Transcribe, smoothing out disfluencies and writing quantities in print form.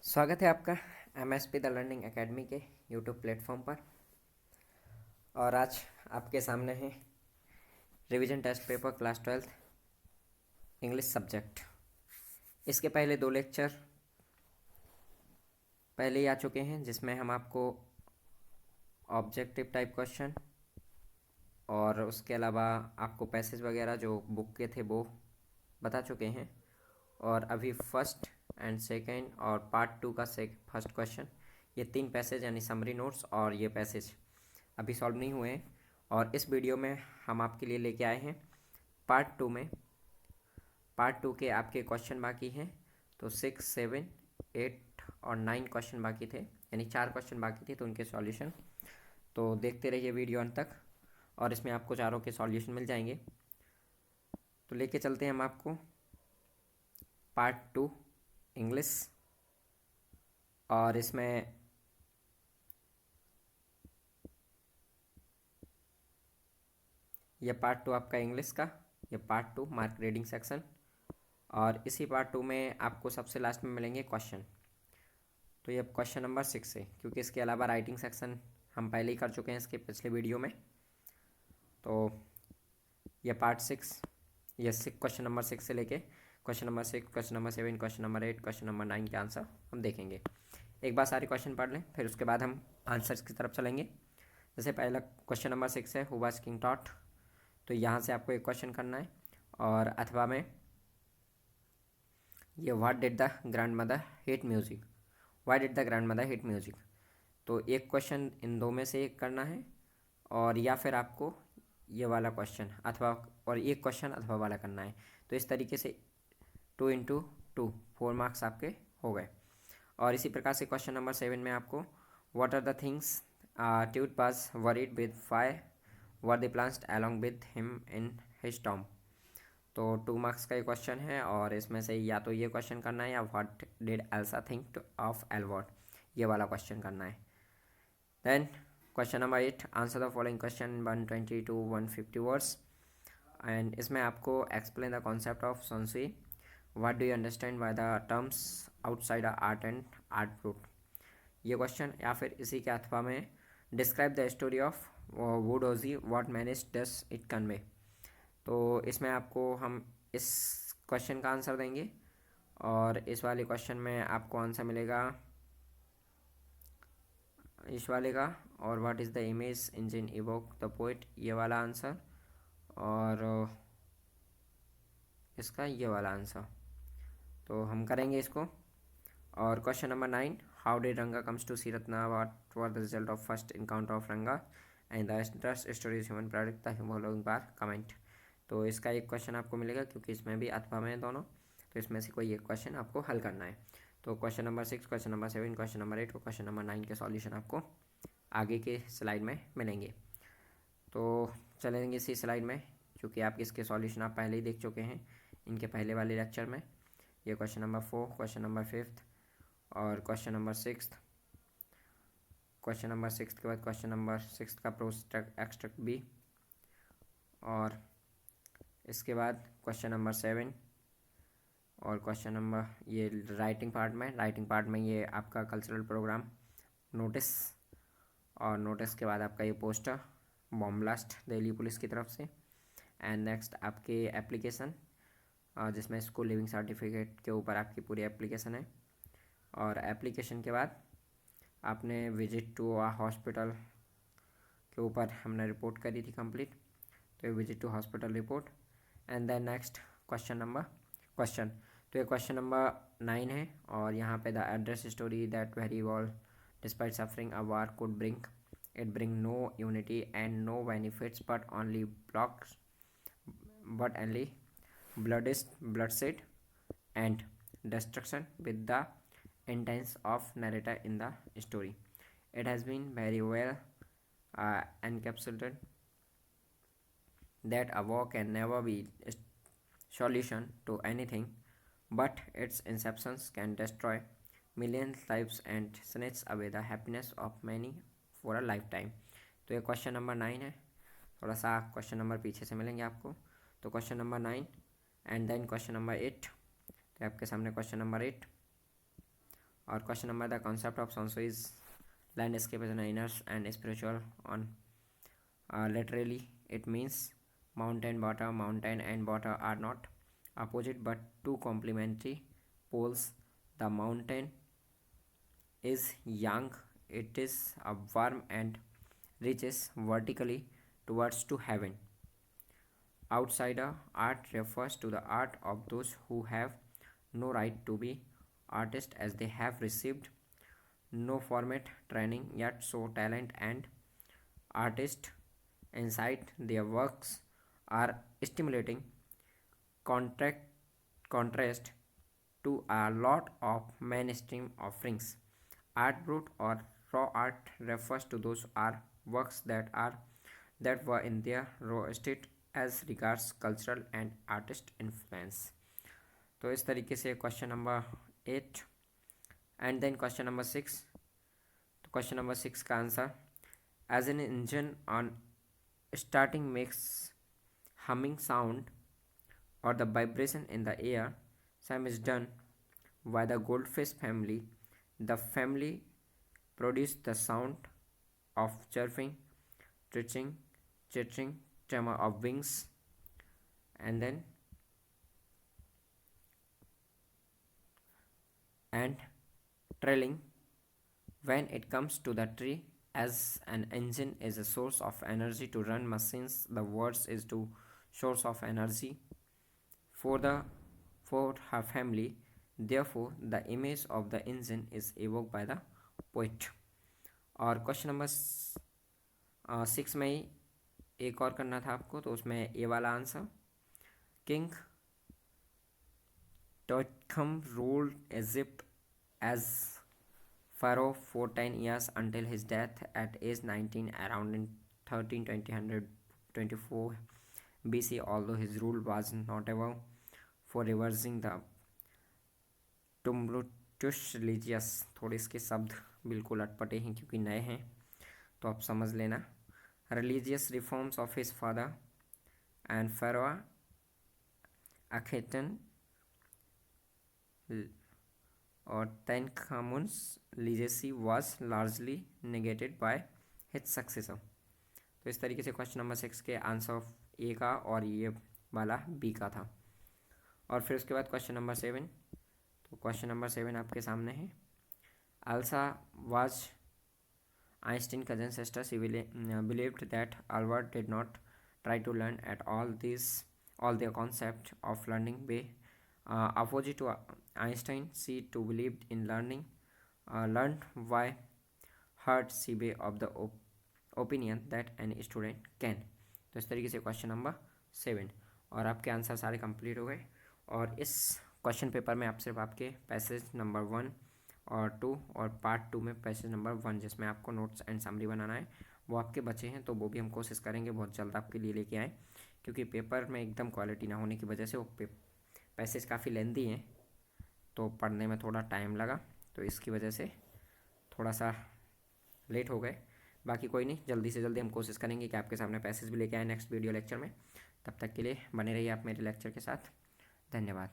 स्वागत है आपका MSP द लर्निंग एकेडमी के यूट्यूब प्लेटफॉर्म पर। और आज आपके सामने है revision test paper class 12 English subject. इसके पहले 2 लेक्चर पहले ही आ चुके हैं, जिसमें हम आपको ऑब्जेक्टिव टाइप क्वेश्चन और उसके अलावा आपको पैसेज वगैरह जो बुक के थे वो बता चुके हैं। और अभी फर्स्ट एंड सेकेंड और पार्ट 2 का फर्स्ट क्वेश्चन, ये 3 पैसेज यानी समरी नोट्स और ये पैसेज अभी सॉल्व नहीं हुए हैं। और इस वीडियो में हम आपके लिए लेके आए हैं पार्ट 2 में। पार्ट 2 के आपके क्वेश्चन बाकी हैं, तो 6, 7, 8 और 9 क्वेश्चन बाकी थे, यानी 4 क्वेश्चन बाकी थे, तो उनके सॉल्यूशन तो देखते रहिए वीडियो अंत तक और इसमें आपको चारों के सॉल्यूशन मिल जाएंगे। तो लेके चलते हैं हम आपको पार्ट 2 इंग्लिश। और इसमें यह पार्ट 2 आपका इंग्लिश का, ये पार्ट 2 मार्क रीडिंग सेक्शन। और इसी पार्ट 2 में आपको सबसे लास्ट में मिलेंगे क्वेश्चन। तो ये क्वेश्चन नंबर 6 है, क्योंकि इसके अलावा राइटिंग सेक्शन हम पहले ही कर चुके हैं इसके पिछले वीडियो में। तो ये पार्ट 6, ये क्वेश्चन नंबर 6 से लेके question number 6, question number 7, question number 8, question number 9 के आंसर हम देखेंगे। एक बार सारे क्वेश्चन पढ़ लें, फिर उसके बाद हम आंसर्स की तरफ चलेंगे। जैसे पहला क्वेश्चन नंबर 6 है, हु वाज किंग टॉट। तो यहाँ से आपको एक क्वेश्चन करना है। और अथवा में ये what did the grand mother hate music, why did the grand mother hate music. तो एक क्वेश्चन इन दो में से एक करना है, और या फिर आपको ये वाला क्वेश्चन अथवा और एक क्वेश्चन अथवा वाला करना है। तो इस तरीके से 2 इंटू 2 4 मार्क्स आपके हो गए। और इसी प्रकार से क्वेश्चन नंबर 7 में आपको what are the things Tut was worried with fire were they planned along with him in his tomb. तो 2 मार्क्स का ये क्वेश्चन है, और इसमें से या तो ये क्वेश्चन करना है या what did Elsa think of Elward, ये वाला क्वेश्चन करना है। Then question number 8, answer the following question 120 to 150 words. And इसमें आपको explain the concept of shanshui, what do you understand by the terms outside art and art brut, ये question. या फिर इसी के अथवा में describe the story of Wu Daozi, what message does it convey. तो इसमें आपको हम इस क्वेश्चन का आंसर देंगे, और इस वाले क्वेश्चन में आपको आंसर मिलेगा इस वाले का, और what is the image engine evoke the poet, ये वाला आंसर, और इसका ये वाला आंसर। तो हम करेंगे इसको। और question number 9, how did Ranga comes to see Ratna, what were the result of first encounter of Ranga and the interest stories human product the following bar comment. तो इसका एक क्वेश्चन आपको मिलेगा, क्योंकि इसमें भी अथवा में दोनों, तो इसमें से कोई एक क्वेश्चन आपको हल करना है। तो question number 6, question number 7, question number 8 और क्वेश्चन नंबर 9 के सॉल्यूशन आपको आगे के स्लाइड में मिलेंगे। तो चलेंगे इसी स्लाइड में, क्योंकि आप इसके सॉल्यूशन आप पहले ही देख चुके हैं इनके पहले वाले लेक्चर में। ये क्वेश्चन नंबर 4, क्वेश्चन नंबर 5 और क्वेश्चन नंबर 6। क्वेश्चन नंबर 6 के बाद क्वेश्चन नंबर 6 का प्रोस्ट्रक्ट एक्सट्रैक्ट बी, और इसके बाद क्वेश्चन नंबर 7 और क्वेश्चन नंबर ये राइटिंग पार्ट में ये आपका कल्चरल प्रोग्राम नोटिस, और नोटिस के बाद आपका ये poster bomb blast Delhi police की तरफ से। एंड नेक्स्ट आपके एप्लीकेशन, जिसमें स्कूल लिविंग सर्टिफिकेट के ऊपर आपकी पूरी एप्लीकेशन है। और एप्लीकेशन के बाद आपने विजिट टू आ हॉस्पिटल के ऊपर हमने रिपोर्ट करी थी कंप्लीट, तो ये visit to hospital report. And then next question, तो ये क्वेश्चन नंबर 9 है, और यहाँ पे the address story that very wall despite suffering a war could bring no unity and no benefits but only bloodshed and destruction with the intents of narrator in the story. It has been very well encapsulated that a war can never be a solution to anything, but its inceptions can destroy millions lives and snatch away the happiness of many for a lifetime। तो ये question number 9 है। थोड़ा सा question number पीछे से मिलेंगे आपको। तो question number 9 and then question number 8। तो आपके सामने क्वेश्चन नंबर 8, और question number the concept of shanshui is landscape is an inner and spiritual on literally it means mountain and water are not opposite but two complementary poles. The mountain is young, it is a warm and reaches vertically towards to heaven. Outsider art refers to the art of those who have no right to be artists as they have received no formal training yet show talent and artist inside their works are stimulating contract, contrast to a lot of mainstream offerings. Art brut or raw art refers to those are works that were in their raw state as regards cultural and artist influence. तो इस तरीके से question number 8 and then question number 6. तो question number 6 का answer as an engine on starting makes humming sound or the vibration in the air. Same is done by the goldfish family. The family produce the sound of chirping, chittering, tremor of wings, and then and trailing when it comes to the tree. As an engine is a source of energy to run machines, the words is to source of energy for her family. Therefore the image of the engine is evoked by the poet. और question number 6 में ही एक और करना था आपको, तो उसमें A वाला answer king Tutankhamun ruled Egypt as Pharaoh for 10 years until his death at age 19 around in 1324 BC. Although his rule was notable for reversing the tumultuous religious, थोड़े इसके शब्द बिल्कुल अटपटे हैं क्योंकि नए हैं, तो आप समझ लेना. Religious reforms of his father and Pharaoh Akhenaten और Tutankhamun's legacy was largely negated by his successor. तो इस तरीके से क्वेश्चन नंबर 6 के आंसर ऑफ ए का और ये वाला बी का था. और फिर उसके बाद क्वेश्चन नंबर 7. तो क्वेश्चन नंबर 7 आपके सामने है. Elsa was Einstein's cousin sister. She believed that Albert did not try to learn at all their concept of learning by opposite to Einstein. She too believed in learning. Learned by heard she be of the opinion that any student can. तो इस तरीके से question number 7 और आपके answer सारे complete हो गए. और इस क्वेश्चन पेपर में आप सिर्फ आपके पैसेज नंबर 1 और 2 और पार्ट 2 में पैसेज नंबर 1 जिसमें आपको नोट्स एंड समरी बनाना है वो आपके बचे हैं. तो वो भी हम कोशिश करेंगे बहुत जल्द आपके लिए लेके आएँ, क्योंकि पेपर में एकदम क्वालिटी ना होने की वजह से वो पैसेज काफ़ी लेंदी हैं, तो पढ़ने में थोड़ा टाइम लगा, तो इसकी वजह से थोड़ा सा लेट हो गए. बाकी कोई नहीं, जल्दी से जल्दी हम कोशिश करेंगे कि आपके सामने पैसेज भी लेके आए नेक्स्ट वीडियो लेक्चर में. तब तक के लिए बने रहिए आप मेरे लेक्चर के साथ. धन्यवाद.